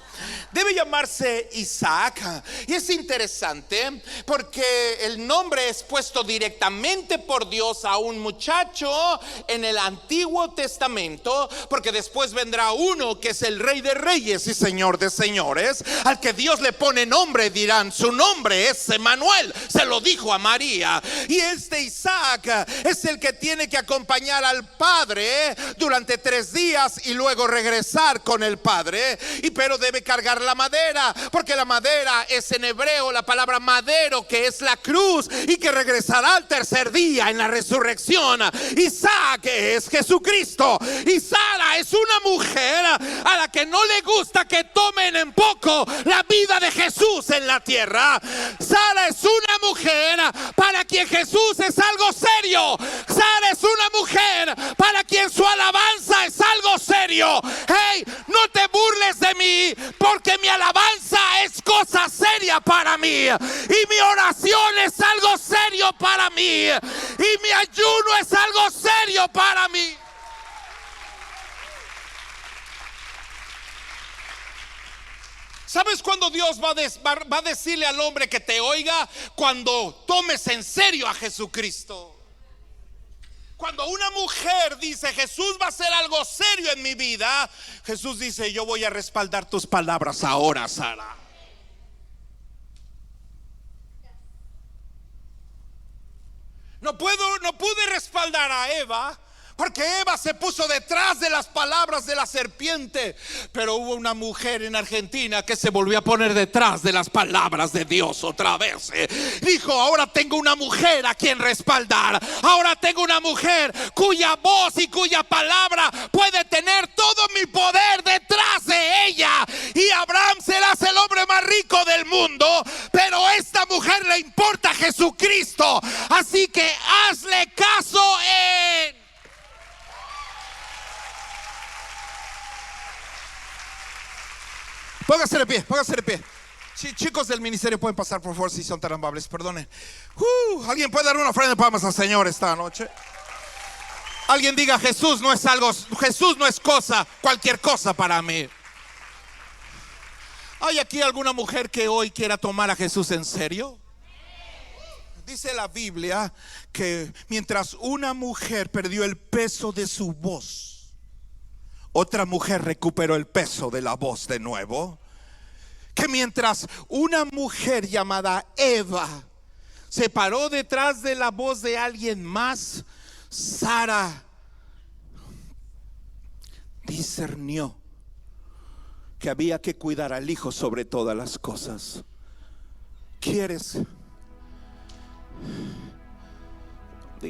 Debe llamarse Isaac. Y es interesante porque el nombre es puesto directamente por Dios a un muchacho en el Antiguo Testamento, porque después vendrá uno que es el Rey de Reyes y Señor de Señores, al que Dios le pone nombre. Dirán: su nombre es Emmanuel. Se lo dijo a María. Y este Isaac es el que tiene que acompañar al Padre durante 3 días y luego regresar con el Padre. Pero debe cargar la madera, porque la madera es en hebreo la palabra madero, que es la cruz, y que regresará al tercer día en la resurrección. Isaac es Jesucristo, y Sara es una mujer a la que no le gusta que tomen en poco la vida de Jesús en la tierra. Sara es una mujer para quien Jesús es algo serio. Sara es una mujer para quien su alabanza es algo serio. Hey, no te burles de mí, porque mi alabanza es cosa seria para mí, y mi oración es algo serio para mí, y mi ayuno es algo serio para mí. ¿Sabes cuándo Dios va a decirle al hombre que te oiga? Cuando tomes en serio a Jesucristo. Cuando una mujer dice: Jesús va a hacer algo serio en mi vida, Jesús dice: yo voy a respaldar tus palabras ahora, Sara. No pude respaldar a Eva, porque Eva se puso detrás de las palabras de la serpiente. Pero hubo una mujer en Argentina que se volvió a poner detrás de las palabras de Dios otra vez. Dijo: ahora tengo una mujer a quien respaldar. Ahora tengo una mujer cuya voz y cuya palabra puede tener todo mi poder detrás de ella. Y Abraham será el hombre más rico del mundo, pero esta mujer le le importa Jesucristo. Así que hazle caso en... Póngase de pie, póngase de pie. Chicos del ministerio pueden pasar, por favor, si son tan amables, perdonen. ¿Alguien puede dar una ofrenda de palmas al Señor esta noche? Alguien diga: Jesús no es algo, Jesús no es cosa, cualquier cosa para mí. ¿Hay aquí alguna mujer que hoy quiera tomar a Jesús en serio? Dice la Biblia que mientras una mujer perdió el peso de su voz, otra mujer recuperó el peso de la voz de nuevo. Que mientras una mujer llamada Eva se paró detrás de la voz de alguien más, Sara discernió que había que cuidar al hijo sobre todas las cosas. ¿Quieres?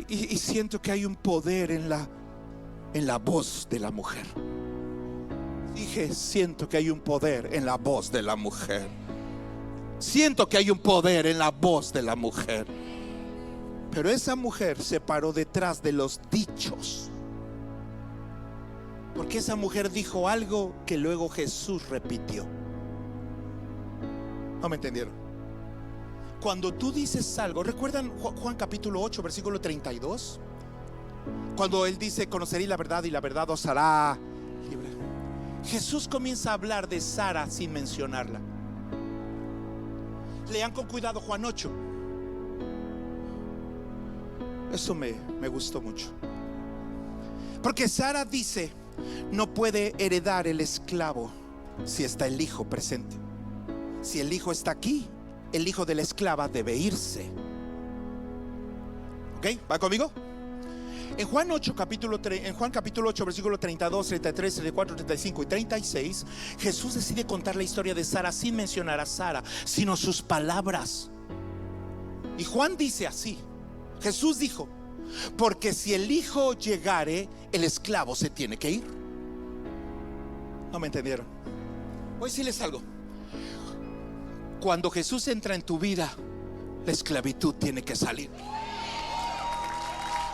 Y siento que hay un poder en la voz de la mujer. Dije, siento que hay un poder en la voz de la mujer. Siento que hay un poder en la voz de la mujer. Pero esa mujer se paró detrás de los dichos, porque esa mujer dijo algo que luego Jesús repitió. ¿No me entendieron? Cuando tú dices algo, ¿recuerdan Juan capítulo 8 versículo 32? Cuando él dice: conoceréis la verdad y la verdad os hará libre. Jesús comienza a hablar de Sara sin mencionarla. Lean con cuidado Juan 8. Eso me gustó mucho, porque Sara dice: no puede heredar el esclavo si está el hijo presente. Si el hijo está aquí, el hijo de la esclava debe irse. ¿Ok? ¿Va conmigo? En Juan 8 capítulo 8 versículo 32, 33, 34, 35 y 36, Jesús decide contar la historia de Sara sin mencionar a Sara, sino sus palabras. Y Juan dice así: Jesús dijo: porque si el hijo llegare, el esclavo se tiene que ir. ¿No me entendieron? Voy a decirles algo. Cuando Jesús entra en tu vida, la esclavitud tiene que salir.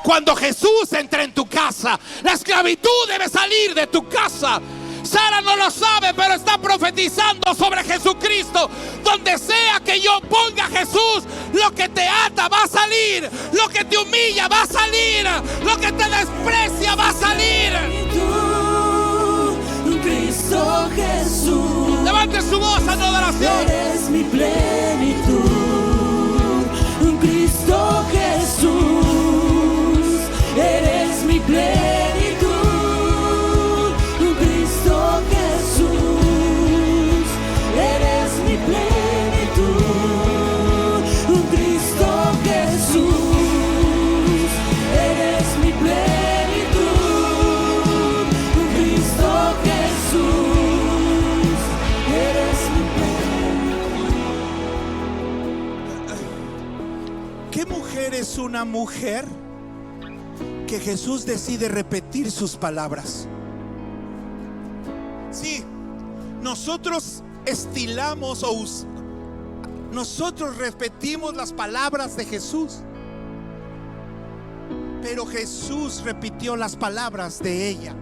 Cuando Jesús entra en tu casa, la esclavitud debe salir de tu casa. Sara no lo sabe, pero está profetizando sobre Jesucristo. Donde sea que yo ponga a Jesús, lo que te ata va a salir, lo que te humilla va a salir, lo que te desprecia va a salir. Tú, Cristo Jesús, levante su voz en adoración. eres mi plenitud. Cristo Jesús, eres mi plenitud. Cristo Jesús, eres mi plenitud. Cristo Jesús, eres mi plenitud. Cristo Jesús, eres mi plenitud. ¿Qué mujer es una mujer que Jesús decide repetir sus palabras? Sí, nosotros estilamos nosotros repetimos las palabras de Jesús, pero Jesús repitió las palabras de ella.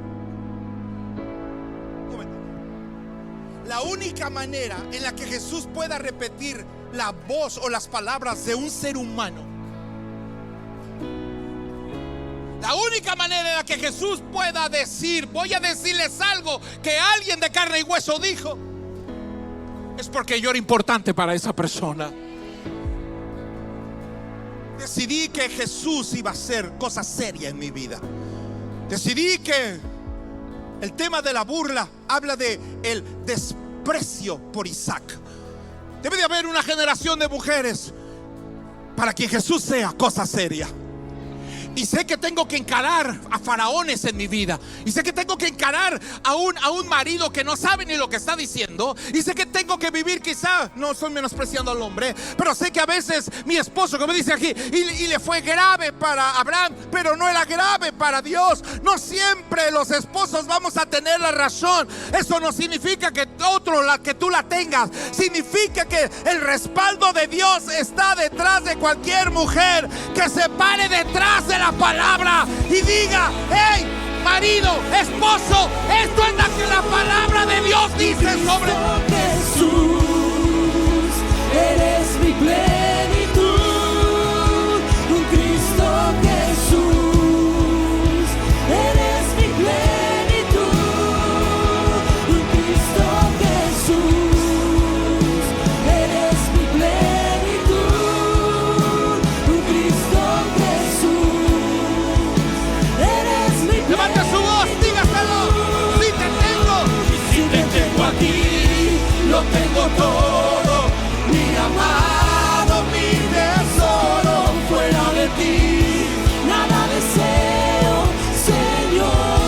La única manera en la que Jesús pueda repetir la voz o las palabras de un ser humano, la única manera en la que Jesús pueda decir: voy a decirles algo que alguien de carne y hueso dijo, es porque yo era importante para esa persona. Decidí que Jesús iba a hacer cosas serias en mi vida. Decidí que el tema de la burla habla de el desprecio por Isaac. Debe de haber una generación de mujeres para que Jesús sea cosa seria. Y sé que tengo que encarar a faraones en mi vida. Y sé que tengo que encarar a un marido que no sabe ni lo que está diciendo. Y sé que tengo que vivir, quizá, no estoy menospreciando al hombre, pero sé que a veces mi esposo, como dice aquí, y le fue grave para Abraham, pero no era grave para Dios. No siempre los esposos vamos a tener la razón. Eso no significa que que tú la tengas. Significa que el respaldo de Dios está detrás de cualquier mujer que se pare detrás de la palabra y diga: hey, marido, esposo, esto es lo que la palabra de Dios dice sobre Jesús, eres mi plenitud. Un Cristo Jesús, eres mi plenitud. Un Cristo Jesús, eres mi plenitud. Un Cristo Jesús, eres mi plenitud. Levanta su voz, dígaselo. Si te tengo, Si te tengo a ti, lo tengo todo, mi amado, mi tesoro. Fuera de ti, nada deseo, Señor.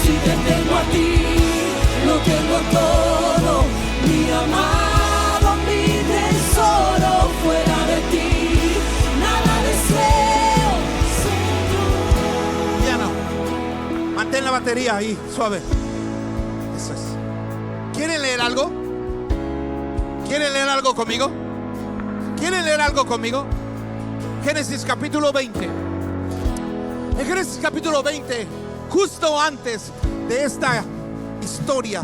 Si te tengo a ti, lo tengo todo, mi amado, mi tesoro. Fuera de ti, nada deseo, Señor. piano, mantén la batería ahí, suave. Eso es. ¿Quieren leer algo? ¿Quieren leer algo conmigo? ¿Quieren leer algo conmigo? Génesis capítulo 20. En Génesis capítulo 20, justo antes de esta historia,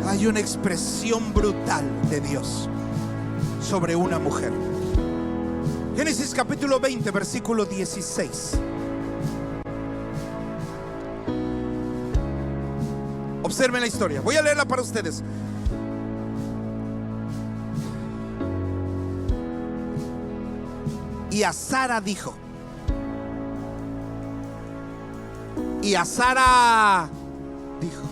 hay una expresión brutal de Dios sobre una mujer. Génesis capítulo 20, versículo 16. Observen la historia. Voy a leerla para ustedes. Y a Sara dijo. Y a Sara dijo.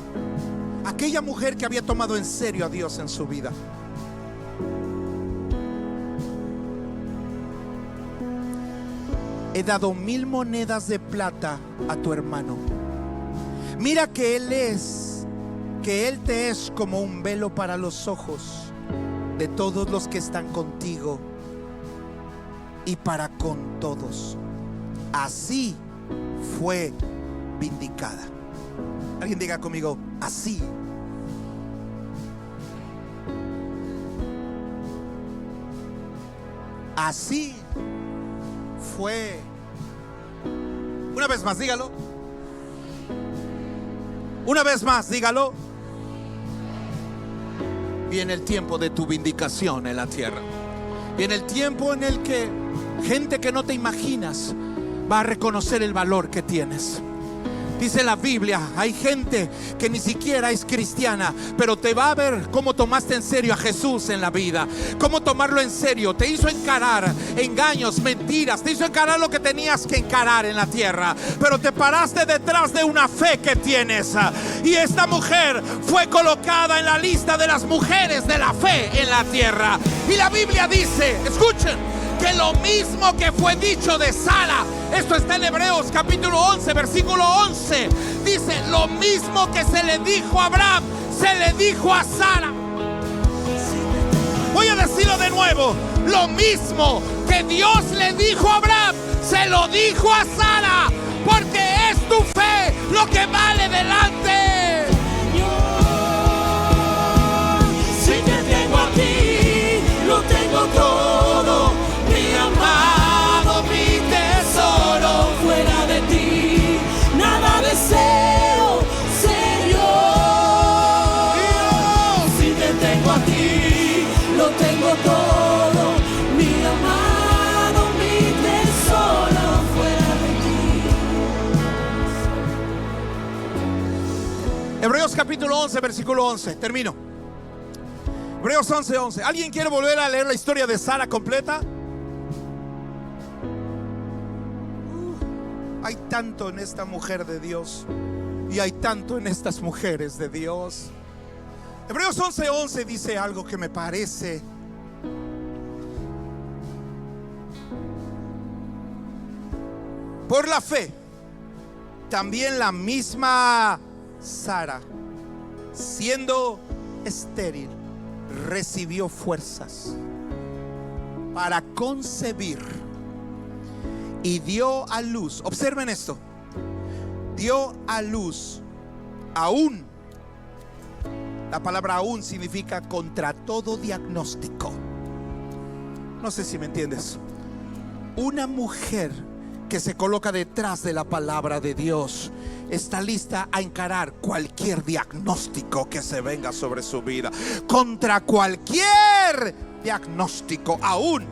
Aquella mujer que había tomado en serio a Dios en su vida. He dado 1000 monedas de plata a tu hermano. Mira que él te es como un velo para los ojos de todos los que están contigo y para con todos. Así fue vindicada. Alguien diga conmigo: así. Así fue. Una vez más, dígalo. Una vez más, dígalo. Viene el tiempo de tu vindicación en la tierra. Viene el tiempo en el que gente que no te imaginas va a reconocer el valor que tienes. Dice la Biblia, hay gente que ni siquiera es cristiana, pero te va a ver cómo tomaste en serio a Jesús en la vida. Cómo tomarlo en serio. Te hizo encarar engaños, mentiras. Te hizo encarar lo que tenías que encarar en la tierra. Pero te paraste detrás de una fe que tienes. Y esta mujer fue colocada en la lista de las mujeres de la fe en la tierra. Y la Biblia dice, escuchen, que lo mismo que fue dicho de Sara, esto está en Hebreos capítulo 11, versículo 11, dice: lo mismo que se le dijo a Abraham, se le dijo a Sara. Voy a decirlo de nuevo: lo mismo que Dios le dijo a Abraham, se lo dijo a Sara, porque es tu fe lo que vale delante. Si te tengo a ti, lo tengo todo, mi amado, mi tesoro. Fuera de ti, nada deseo, Señor. Si te tengo a ti, lo tengo todo, mi amado, mi tesoro. Fuera de ti. Hebreos capítulo 11, versículo 11, termino. Hebreos 11, 11. ¿Alguien quiere volver a leer la historia de Sara completa? Hay tanto en esta mujer de Dios y hay tanto en estas mujeres de Dios. Hebreos 11, 11 dice algo que me parece Por la fe, también la misma Sara, siendo estéril, recibió fuerzas para concebir y dio a luz. Observen esto: dio a luz aún. La palabra aún significa contra todo diagnóstico. No sé si me entiendes. Una mujer que se coloca detrás de la palabra de Dios está lista a encarar cualquier diagnóstico que se venga sobre su vida. Contra cualquier diagnóstico, aún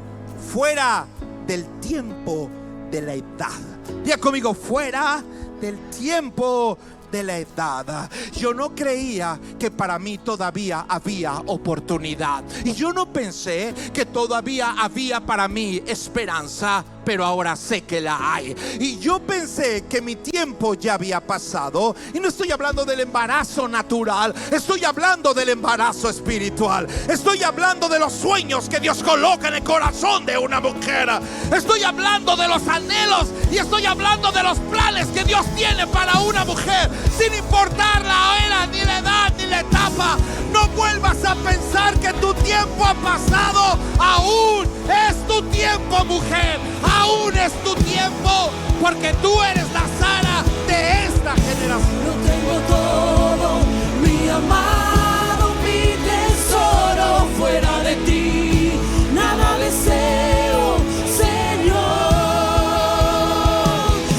fuera del tiempo de la edad. Diga conmigo: fuera del tiempo de la edad. Yo no creía que para mí todavía había oportunidad, y yo no pensé que todavía había para mí esperanza, pero ahora sé que la hay. Y yo pensé que mi tiempo ya había pasado, y no estoy hablando del embarazo natural, estoy hablando del embarazo espiritual. Estoy hablando de los sueños que Dios coloca en el corazón de una mujer. Estoy hablando de los anhelos, y estoy hablando de los planes que Dios tiene para una mujer, sin importar la era, ni la edad, ni la etapa. No vuelvas a pensar que tu tiempo ha pasado. Aún es tu tiempo, mujer. Aún es tu tiempo, porque tú eres la Sara de esta generación. Lo tengo todo, mi amado, mi tesoro. Fuera de ti nada deseo, Señor.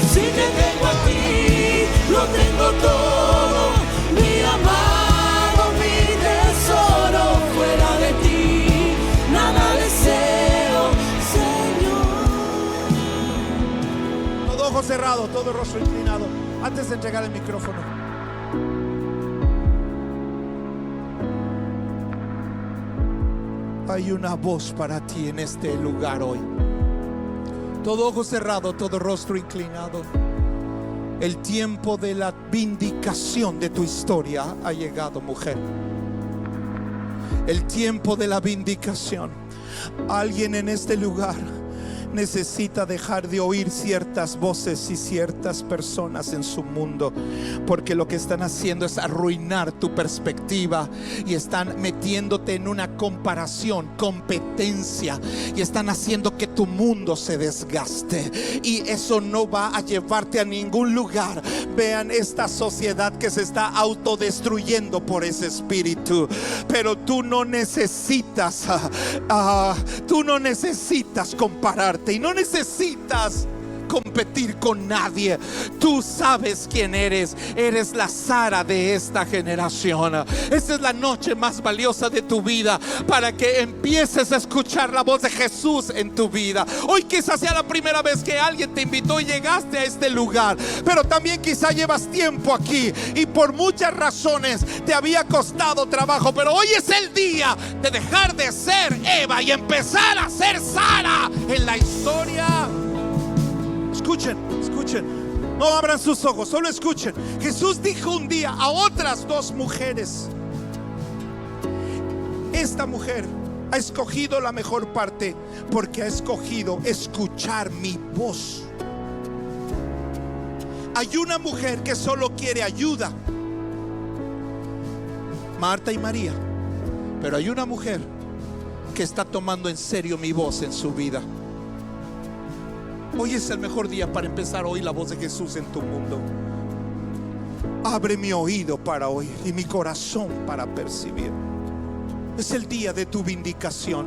Si te tengo a ti, lo tengo todo, mi amado, mi tesoro. Fuera de ti nada deseo, Señor. Todo ojo cerrado, todo rostro inclinado. Antes de entregar el micrófono, hay una voz para ti en este lugar hoy. Todo ojo cerrado, todo rostro inclinado. El tiempo de la vindicación de tu historia ha llegado, mujer. El tiempo de la vindicación. Alguien en este lugar necesita dejar de oír ciertas voces y ciertas personas en su mundo, porque lo que están haciendo es arruinar tu perspectiva, y están metiéndote en una comparación, competencia, y están haciendo que tu mundo se desgaste, y eso no va a llevarte a ningún lugar. Vean esta sociedad que se está autodestruyendo por ese espíritu, pero tú no necesitas compararte, y no necesitas competir con nadie. Tú sabes quién eres. Eres la Sara de esta generación. Esta es la noche más valiosa de tu vida, para que empieces a escuchar la voz de Jesús en tu vida. Hoy quizás sea la primera vez que alguien te invitó y llegaste a este lugar, pero también quizá llevas tiempo aquí y por muchas razones te había costado trabajo, pero hoy es el día de dejar de ser Eva y empezar a ser Sara en la historia. Escuchen, no abran sus ojos, solo escuchen. Jesús dijo un día a otras dos mujeres: esta mujer ha escogido la mejor parte, porque ha escogido escuchar mi voz. Hay una mujer que solo quiere ayuda, Marta y María, pero hay una mujer que está tomando en serio mi voz en su vida. Hoy es el mejor día para empezar a oír la voz de Jesús en tu mundo. Abre mi oído para oír y mi corazón para percibir. Es el día de tu vindicación.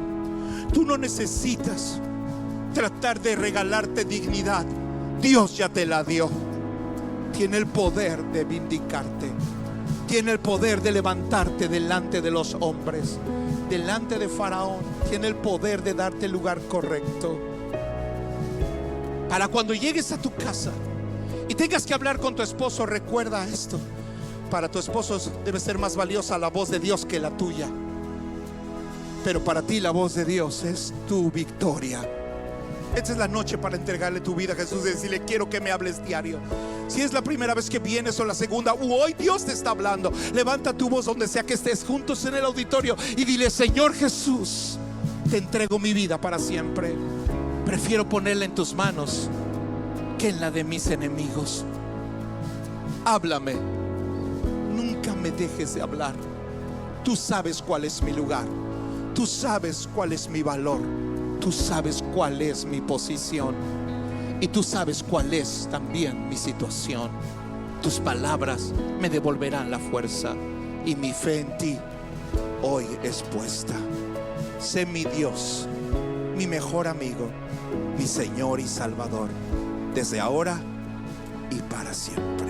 Tú no necesitas tratar de regalarte dignidad. Dios ya te la dio. Tiene el poder de vindicarte. Tiene el poder de levantarte delante de los hombres, delante de Faraón. Tiene el poder de darte el lugar correcto. Para cuando llegues a tu casa y tengas que hablar con tu esposo, recuerda esto: para tu esposo debe ser más valiosa la voz de Dios que la tuya, pero para ti la voz de Dios es tu victoria. Esta es la noche para entregarle tu vida a Jesús y decirle: quiero que me hables diario. Si es la primera vez que vienes o la segunda, hoy Dios te está hablando. Levanta tu voz donde sea que estés, juntos en el auditorio, y dile: Señor Jesús, te entrego mi vida para siempre. Prefiero ponerla en tus manos que en la de mis enemigos. Háblame, nunca me dejes de hablar. Tú sabes cuál es mi lugar, tú sabes cuál es mi valor, tú sabes cuál es mi posición y tú sabes cuál es también mi situación. Tus palabras me devolverán la fuerza y mi fe en ti hoy es puesta. Sé mi Dios, mi mejor amigo, mi Señor y Salvador, desde ahora y para siempre.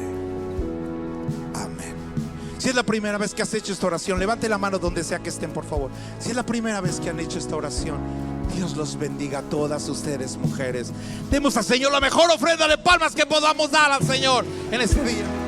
Amén. Si es la primera vez que has hecho esta oración, levante la mano donde sea que estén, por favor. Si es la primera vez que han hecho esta oración, Dios los bendiga a todas ustedes, mujeres. Demos al Señor la mejor ofrenda de palmas que podamos dar al Señor en este día.